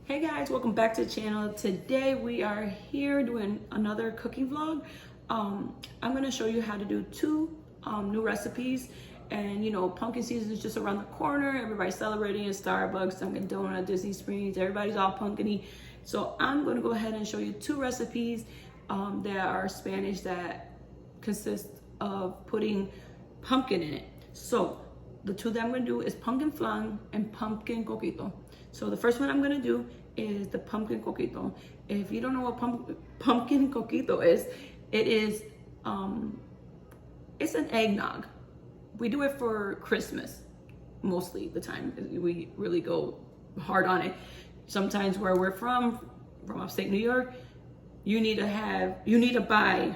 Hey guys, welcome back to the channel. Today we are here doing another cooking vlog. I'm gonna show you how to do two new recipes. And you know, pumpkin season is just around the corner. Everybody's celebrating in Starbucks, Dunkin' Donut, Disney Springs. Everybody's all pumpkin-y. So I'm gonna go ahead and show you two recipes that are Spanish that consist of putting pumpkin in it. So the two that I'm gonna do is pumpkin flan and pumpkin coquito. So the first one I'm gonna do is the pumpkin coquito. If you don't know what pumpkin coquito is, it's an eggnog. We do it for Christmas mostly the time. We really go hard on it. Sometimes where we're from upstate New York, you need to buy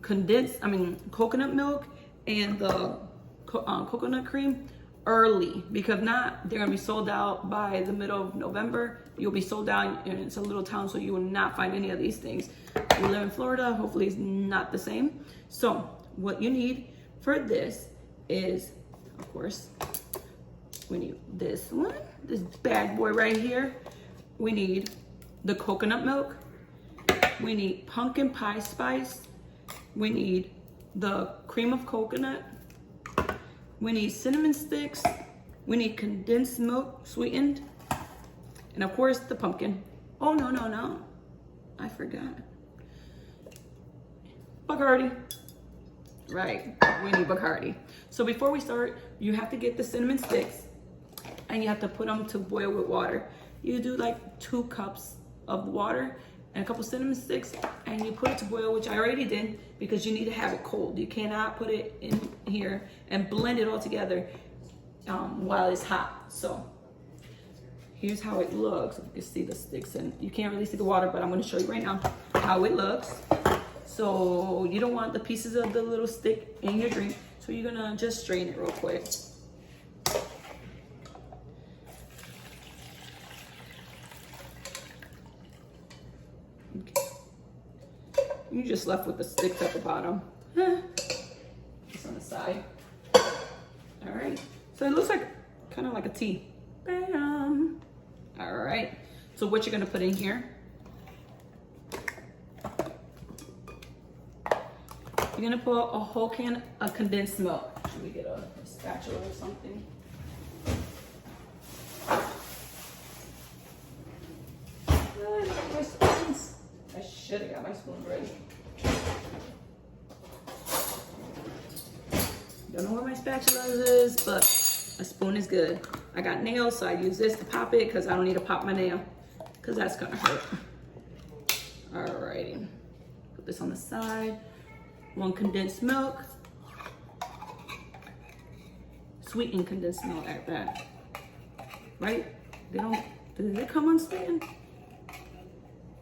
coconut milk and the coconut cream early, because not they're gonna be sold out by the middle of November. You'll be sold out, and it's a little town, so you will not find any of these things. You live in Florida, hopefully it's not the same. So what you need for this is, of course, we need this bad boy right here. We need the coconut milk. We need pumpkin pie spice. We need the cream of coconut. We need cinnamon sticks. We need condensed milk, sweetened. And of course, the pumpkin. Oh, no. I forgot. Bacardi. Right, we need Bacardi. So before we start, you have to get the cinnamon sticks and you have to put them to boil with water. You do like 2 cups of water and a couple cinnamon sticks, and you put it to boil, which I already did, because you need to have it cold. You cannot put it in here and blend it all together while it's hot. So here's how it looks. You can see the sticks, and you can't really see the water, but I'm going to show you right now how it looks. So you don't want the pieces of the little stick in your drink, so you're gonna just strain it real quick. Okay. You're just left with the sticks at the bottom. Just on the side. All right. So it looks like kind of like a tea. Bam. All right. So what you're gonna put in here? You're gonna put a whole can of condensed milk. Should we get a spatula or something? My spoons. I should have got my spoon ready. Don't know where my spatula is, but a spoon is good. I got nails, so I use this to pop it, because I don't need to pop my nail, because that's gonna hurt. Alrighty. Put this on the side. 1 condensed milk, sweetened condensed milk at that, right? Do they come unsweetened?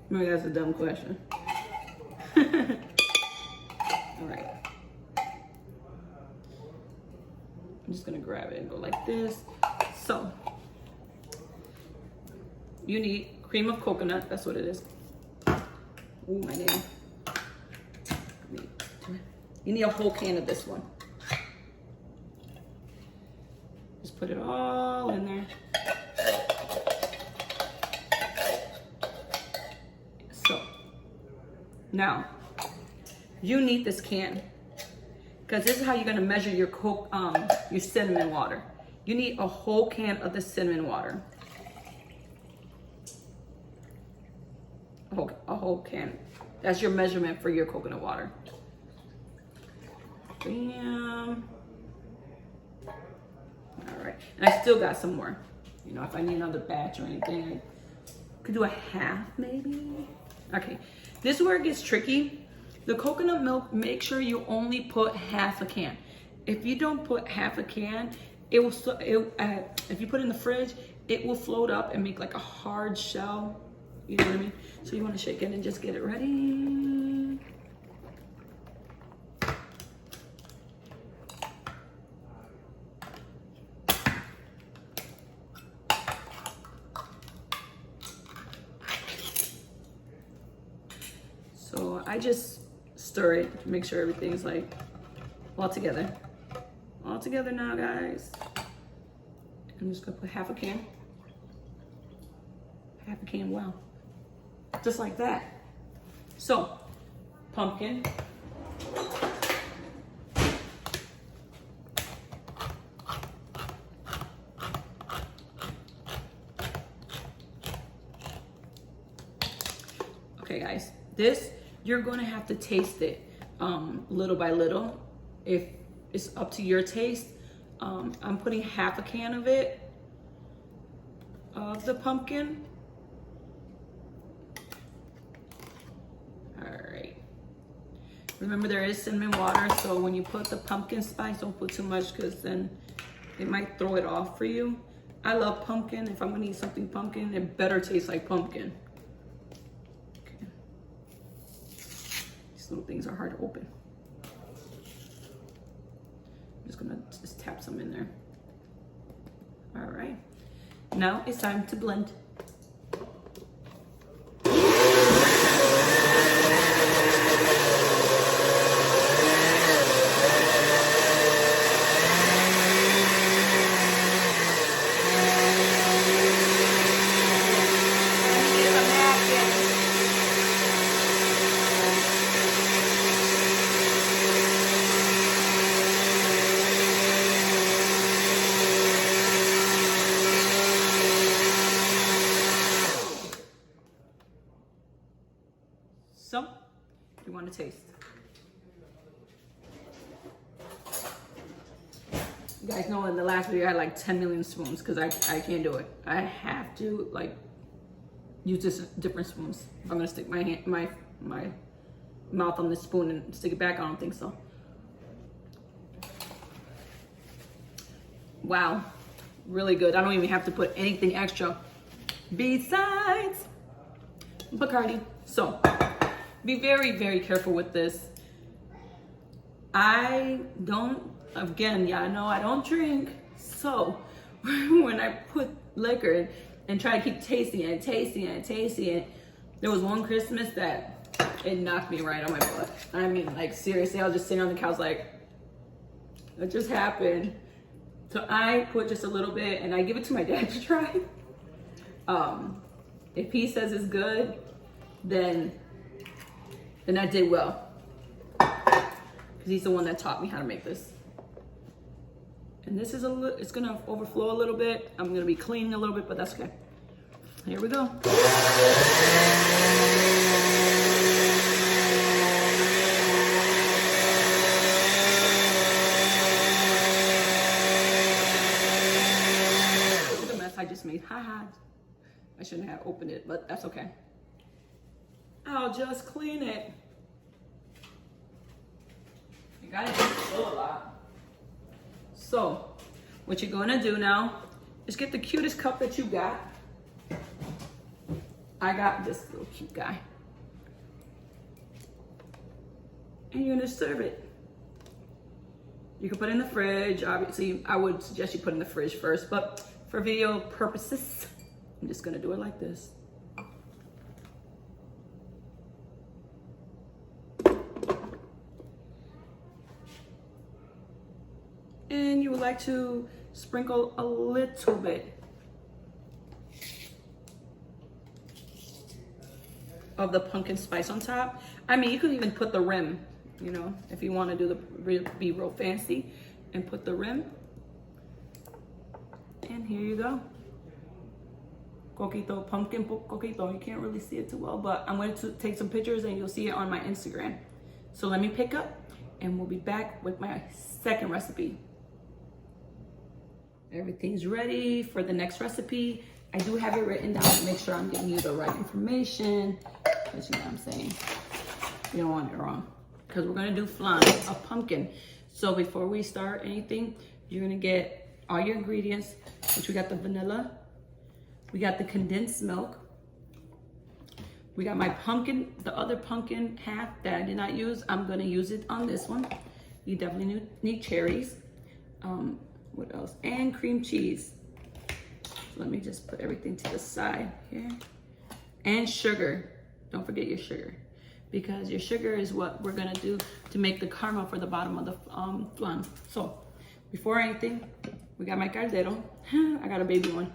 Maybe that's a dumb question. All right. I'm just gonna grab it and go like this. So, you need cream of coconut, that's what it is. Ooh, my name. You need a whole can of this one. Just put it all in there. So, now, you need this can, because this is how you're gonna measure your cinnamon water. You need a whole can of the cinnamon water. A whole can. That's your measurement for your coconut water. Bam. All right, and I still got some more. You know, if I need another batch or anything, I could do a half maybe. Okay, this is where it gets tricky. The coconut milk, make sure you only put half a can. If you don't put half a can, it will. If you put it in the fridge, it will float up and make like a hard shell. You know what I mean? So you want to shake it and just get it ready. So I just stir it to make sure everything's like all together. All together now, guys. I'm just gonna put half a can. half a can, wow. Just like that. So, pumpkin. Okay guys, this, you're gonna have to taste it little by little. If it's up to your taste, I'm putting half a can of it, of the pumpkin. All right. Remember there is cinnamon water, so when you put the pumpkin spice, don't put too much because then it might throw it off for you. I love pumpkin. If I'm gonna eat something pumpkin, it better taste like pumpkin. These little things are hard to open. I'm just gonna tap some in there. All right, now it's time to blend. So, you want to taste. You guys know in the last video I had like 10 million spoons because I can't do it. I have to like use this different spoons. If I'm gonna stick my hand, my mouth on this spoon and stick it back, I don't think so. Wow, really good. I don't even have to put anything extra besides Bacardi. So, be very, very careful with this. I don't, again, yeah, I know I don't drink. So when I put liquor in and try to keep tasting it, there was one Christmas that it knocked me right on my butt. I mean, like seriously, I was just sitting on the couch like, what just happened? So I put just a little bit and I give it to my dad to try. If he says it's good, then I did well, because he's the one that taught me how to make this. And this is it's gonna overflow a little bit. I'm gonna be cleaning a little bit, but that's okay. Here we go. Look at the mess I just made. Ha. I shouldn't have opened it, but that's okay. I'll just clean it. You gotta spill a lot. So, what you're gonna do now is get the cutest cup that you got. I got this little cute guy. And you're gonna serve it. You can put it in the fridge. Obviously, I would suggest you put it in the fridge first, but for video purposes, I'm just gonna do it like this. And you would like to sprinkle a little bit of the pumpkin spice on top. I mean, you could even put the rim, you know, if you want to do be real fancy and put the rim. And here you go. Coquito, pumpkin coquito. You can't really see it too well, but I'm going to take some pictures and you'll see it on my Instagram. So let me pick up and we'll be back with my second recipe. Everything's ready for the next recipe. I do have it written down to make sure I'm giving you the right information, because you know what I'm saying. You don't want it wrong. Because we're gonna do flan, a pumpkin. So before we start anything, you're gonna get all your ingredients, which we got the vanilla, we got the condensed milk, we got my pumpkin, the other pumpkin half that I did not use, I'm gonna use it on this one. You definitely need cherries. What else? And cream cheese. Let me just put everything to the side here. And sugar. Don't forget your sugar, because your sugar is what we're gonna do to make the caramel for the bottom of the flan. So before anything, we got my caldero. I got a baby one.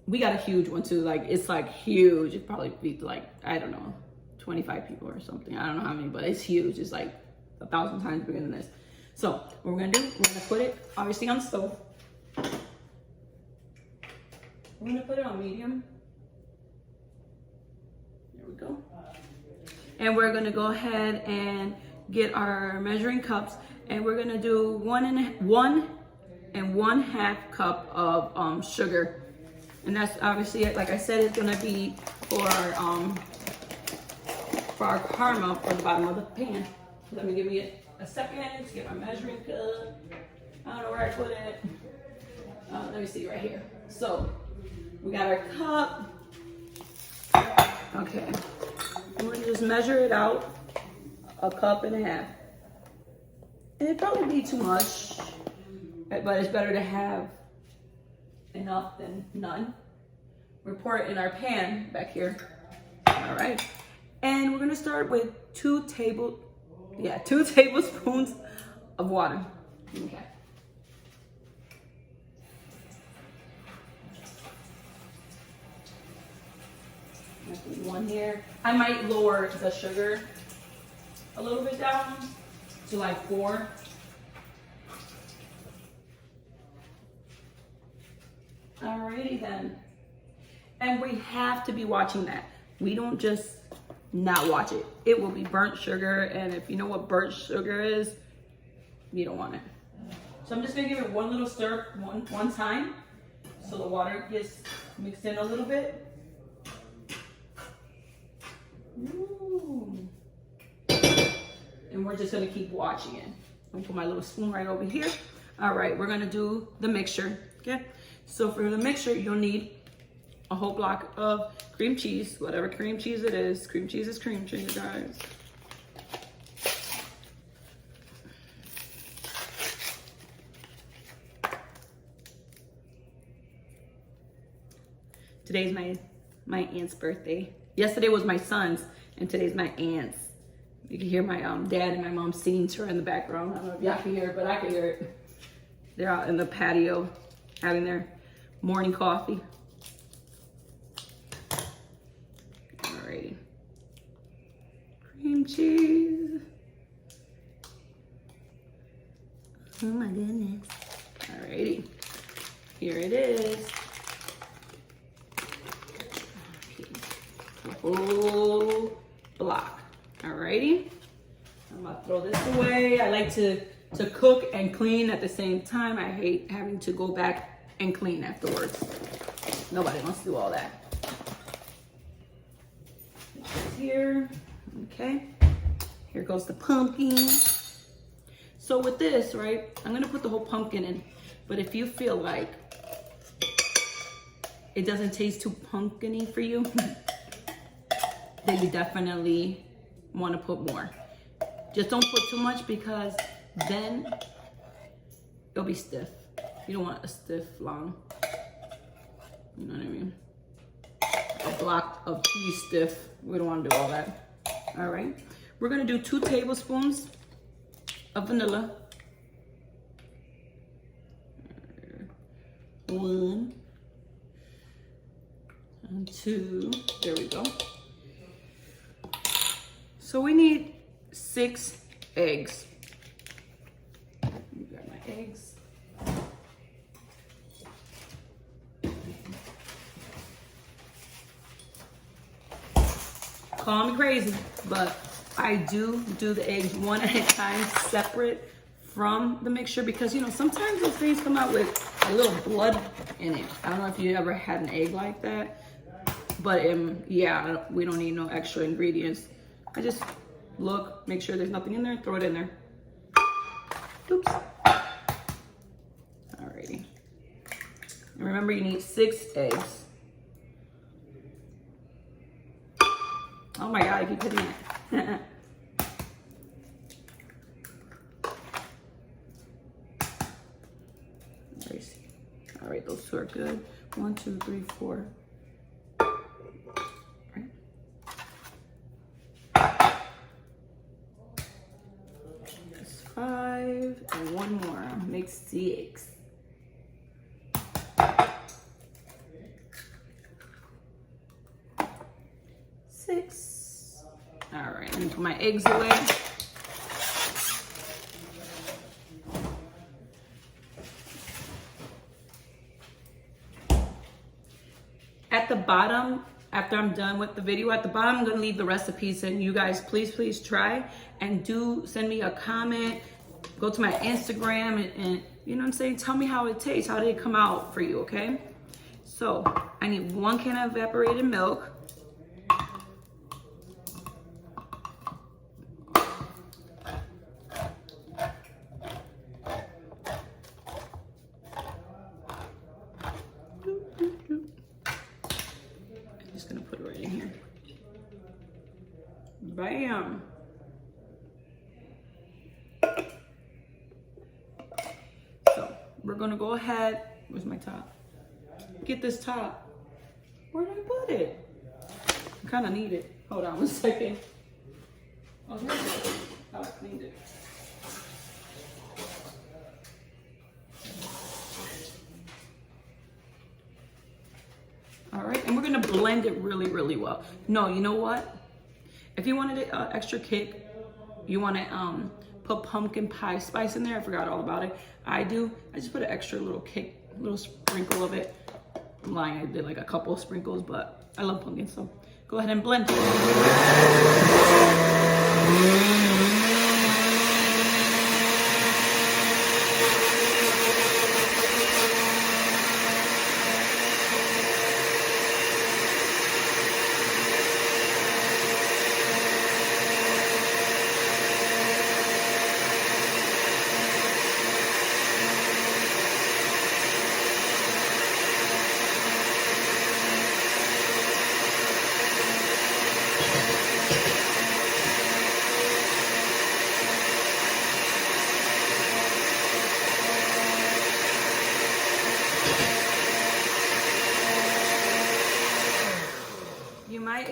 we got a huge one too. Like, it's like huge. It probably be like, I don't know, 25 people or something. I don't know how many, but it's huge. It's like 1,000 times bigger than this. So what we're gonna do, we're gonna put it obviously on the stove. We're gonna put it on medium. There we go. And we're gonna go ahead and get our measuring cups, and we're gonna do 1 1/2 cup of sugar. And that's obviously it. Like I said, it's gonna be for our caramel for the bottom of the pan. Let me give me a second to get my measuring cup. I don't know where I put it. Let me see, right here. So we got our cup. Okay, we're gonna just measure it out, 1.5 cups. And it'd probably be too much, but it's better to have enough than none. We pour it in our pan back here. All right, and we're gonna start with 2 tablespoons of water. Okay. One here. I might lower the sugar a little bit down to like 4. Alrighty then. And we have to be watching that. We don't just not watch it. It will be burnt sugar, and if you know what burnt sugar is, you don't want it. So I'm just gonna give it one little stir one time so the water gets mixed in a little bit. Ooh. And we're just gonna keep watching it. I'm gonna put my little spoon right over here. All right, we're gonna do the mixture, okay? So for the mixture, you'll need a whole block of cream cheese, whatever cream cheese it is. Cream cheese is cream cheese, guys. Today's my aunt's birthday. Yesterday was my son's, and today's my aunt's. You can hear my dad and my mom singing to her in the background. I don't know if y'all can hear it, but I can hear it. They're out in the patio having their morning coffee. Alrighty. Cream cheese. Oh my goodness. Alrighty. Here it is. Whole block. Alrighty. I'm gonna throw this away. I like to cook and clean at the same time. I hate having to go back and clean afterwards. Nobody wants to do all that. Here. Okay. Here goes the pumpkin. So with this, right, I'm gonna put the whole pumpkin in. But if you feel like it doesn't taste too pumpkin-y for you, then you definitely want to put more. Just don't put too much, because then it'll be stiff. You don't want a stiff flan. You know what I mean? A block of cheese stiff. We don't want to do all that. All right. We're going to do 2 tablespoons of vanilla. 1 and 2. There we go. So we need 6 eggs. Grab my eggs. Call me crazy, but I do the eggs one at a time, separate from the mixture, because you know sometimes those things come out with a little blood in it. I don't know if you ever had an egg like that, but yeah, we don't need no extra ingredients. I just look, make sure there's nothing in there, throw it in there. Oops. Alrighty. And remember, you need 6 eggs. Oh my God, I keep hitting it. All right, those 2 are good. 1, 2, 3, 4. Right. 5 and 1 more. Makes 6. 6. All right, let me put my eggs away. At the bottom, after I'm done with the video, at the bottom, I'm gonna leave the recipes, and you guys, please try, and do send me a comment. Go to my Instagram and you know what I'm saying? Tell me how it tastes. How did it come out for you, okay? So I need 1 can of evaporated milk. Bam. So we're gonna go ahead. Where's my top? Get this top. Where did I put it? I kind of need it. Hold on 1 second. Oh, there it is. Oh, I cleaned it. All right, and we're gonna blend it really well. No, you know what? If you wanted an extra kick, you want to put pumpkin pie spice in there. I forgot all about it. I just put an extra little kick, little sprinkle of it. I'm lying, I did like a couple of sprinkles, but I love pumpkin, so go ahead and blend it.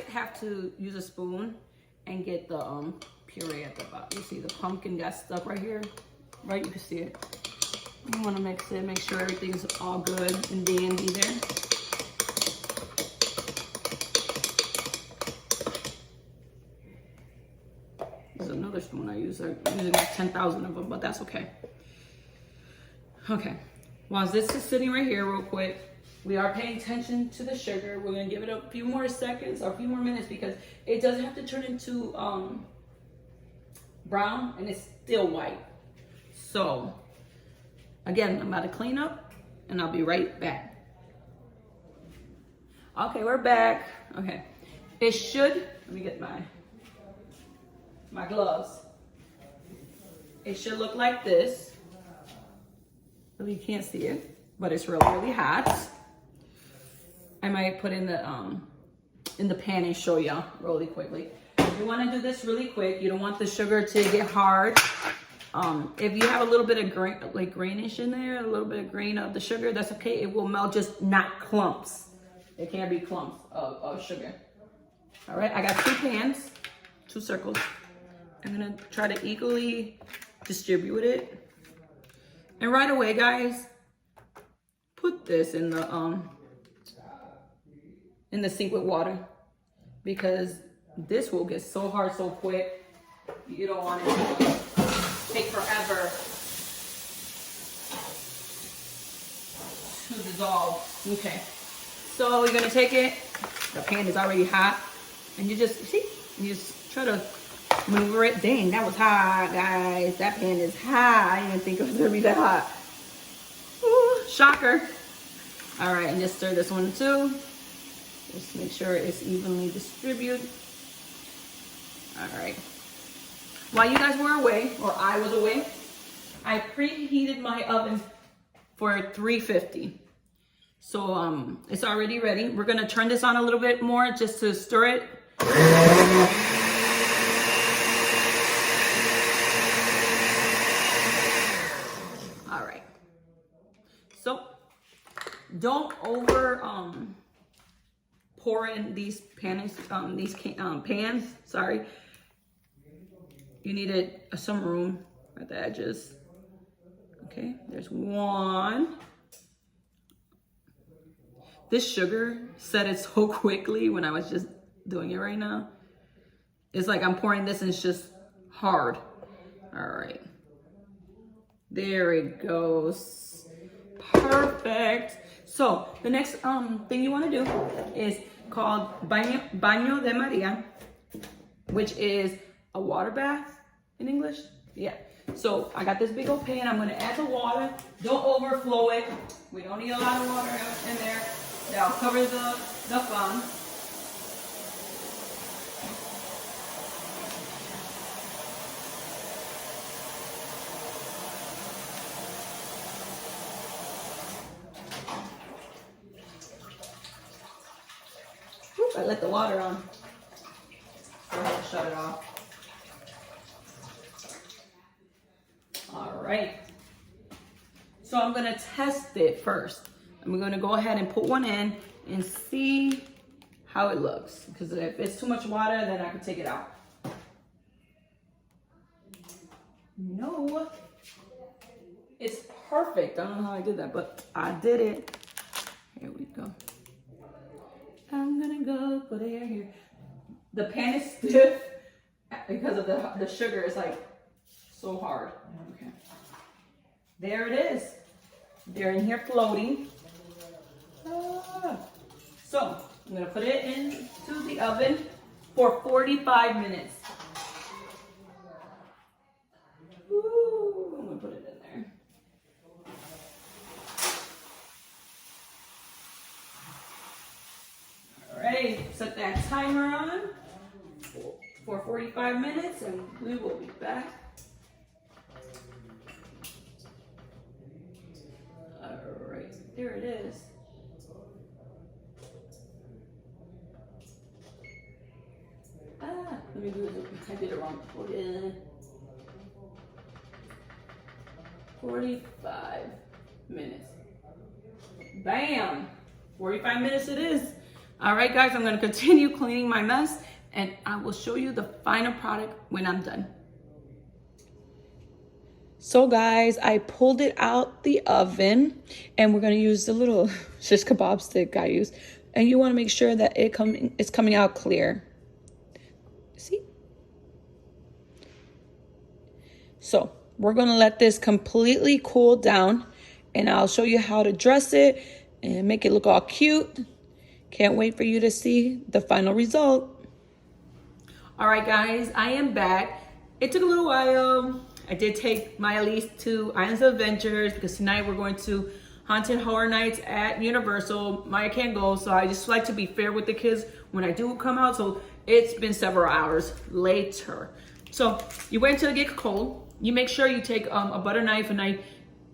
Have to use a spoon and get the puree at the bottom. You see the pumpkin got stuck right here, right? You can see it. You want to mix it, make sure everything's all good and dandy there. There's another spoon I use. I'm using like 10,000 of them, but that's okay. Okay, while this is sitting right here real quick, we are paying attention to the sugar. We're gonna give it a few more seconds or a few more minutes because it doesn't have to turn into brown and it's still white. So again, I'm about to clean up and I'll be right back. Okay, we're back. Okay, it should, let me get my gloves. It should look like this. Well, you can't see it, but it's really hot. I might put in the pan and show y'all really quickly. You want to do this really quick. You don't want the sugar to get hard. If you have a little bit of grainish in there, a little bit of grain of the sugar, that's okay. It will melt, just not clumps. It can't be clumps of sugar. All right, I got 2 pans, 2 circles. I'm gonna try to equally distribute it. And right away, guys, put this in the sink with water because this will get so hard so quick. You don't want it to take forever to dissolve. Okay, so you're gonna take it. The pan is already hot, and you just try to maneuver it. Dang, that was hot, guys. That pan is hot. I didn't even think it was gonna be that hot. Ooh, shocker. All right, and just stir this one too. Just make sure it's evenly distributed. All right. While you guys were away, or I was away, I preheated my oven for 350. So it's already ready. We're gonna turn this on a little bit more just to stir it. All right. So don't over pour in these pans. Sorry. You needed some room at the edges. Okay, there's one. This sugar set it so quickly when I was just doing it right now. It's like I'm pouring this and it's just hard. All right. There it goes. Perfect. So the next thing you want to do is called baño de Maria, which is a water bath in English. Yeah. So I got this big old pan. I'm going to add the water. Don't overflow it. We don't need a lot of water in there. That'll cover the flan. I let the water on. So I have to shut it off. All right. So I'm gonna test it first. I'm gonna go ahead and put one in and see how it looks. Because if it's too much water, then I can take it out. No, it's perfect. I don't know how I did that, but I did it. Here we go. I'm gonna go put it here. The pan is stiff because of the sugar is like so hard. Okay. There it is. They're in here floating. So I'm gonna put it into the oven for 45 minutes. Ooh, I'm gonna put it in there. Alright, set that timer on for 45 minutes and we will be back. Alright, there it is. Let me do it. I did it wrong. 45 minutes. Bam! 45 minutes it is. All right, guys, I'm gonna continue cleaning my mess and I will show you the final product when I'm done. So guys, I pulled it out the oven and we're gonna use the little shish kebab stick I use. And you wanna make sure that it's coming out clear. See? So we're gonna let this completely cool down and I'll show you how to dress it and make it look all cute. Can't wait for you to see the final result. All right, guys, I am back. It took a little while. I did take my Elise to Islands of Adventures because tonight we're going to Haunted Horror Nights at Universal. Maya can't go, so I just like to be fair with the kids when I do come out. So it's been several hours later. So you wait until it gets cold. You make sure you take a butter knife and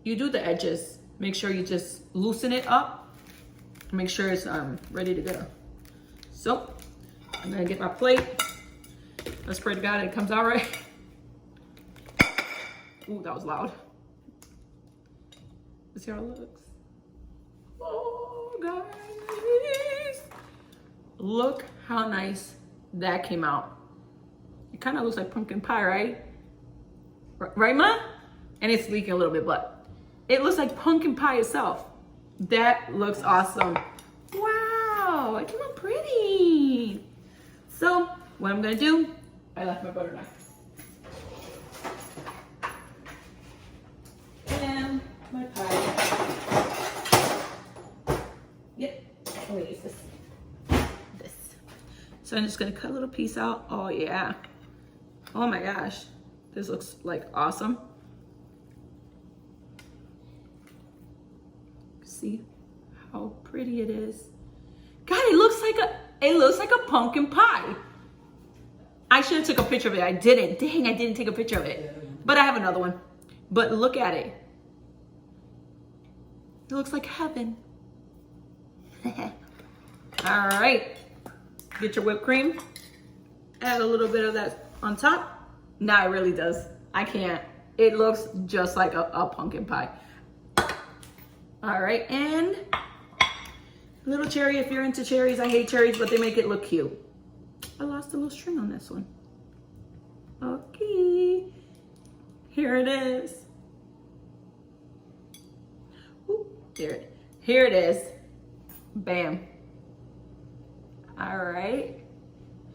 you do the edges. Make sure you just loosen it up. Make sure it's ready to go. So I'm gonna get my plate. Let's pray to God it comes out right. Ooh, that was loud. Let's see how it looks. Oh, guys. Look how nice that came out. It kind of looks like pumpkin pie, right? Right, Ma? And it's leaking a little bit, but it looks like pumpkin pie itself. That looks awesome. Wow, it came out pretty. So what I'm gonna do, I left my butter knife. And my pie. Yep, I'm gonna use this. So I'm just gonna cut a little piece out. Oh yeah. Oh my gosh. This looks like awesome. See how pretty it is. God, it looks like a pumpkin pie. I should have took a picture of it. I didn't. Dang, I didn't take a picture of it. But I have another one. But look at it. It looks like heaven. All right. Get your whipped cream. Add a little bit of that on top. Nah, it really does. I can't. It looks just like a pumpkin pie. All right, and a little cherry if you're into cherries. I hate cherries, but they make it look cute. I lost a little string on this one. Okay, here it is. Ooh, here it is. Bam. All right,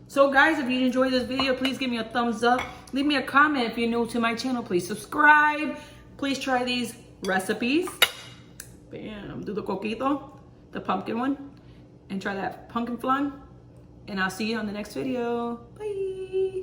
So guys, if you enjoyed this video, please give me a thumbs up. Leave me a comment if you're new to my channel. Please subscribe. Please try these recipes. Bam, do the coquito, the pumpkin one, and try that pumpkin flan. And I'll see you on the next video. Bye.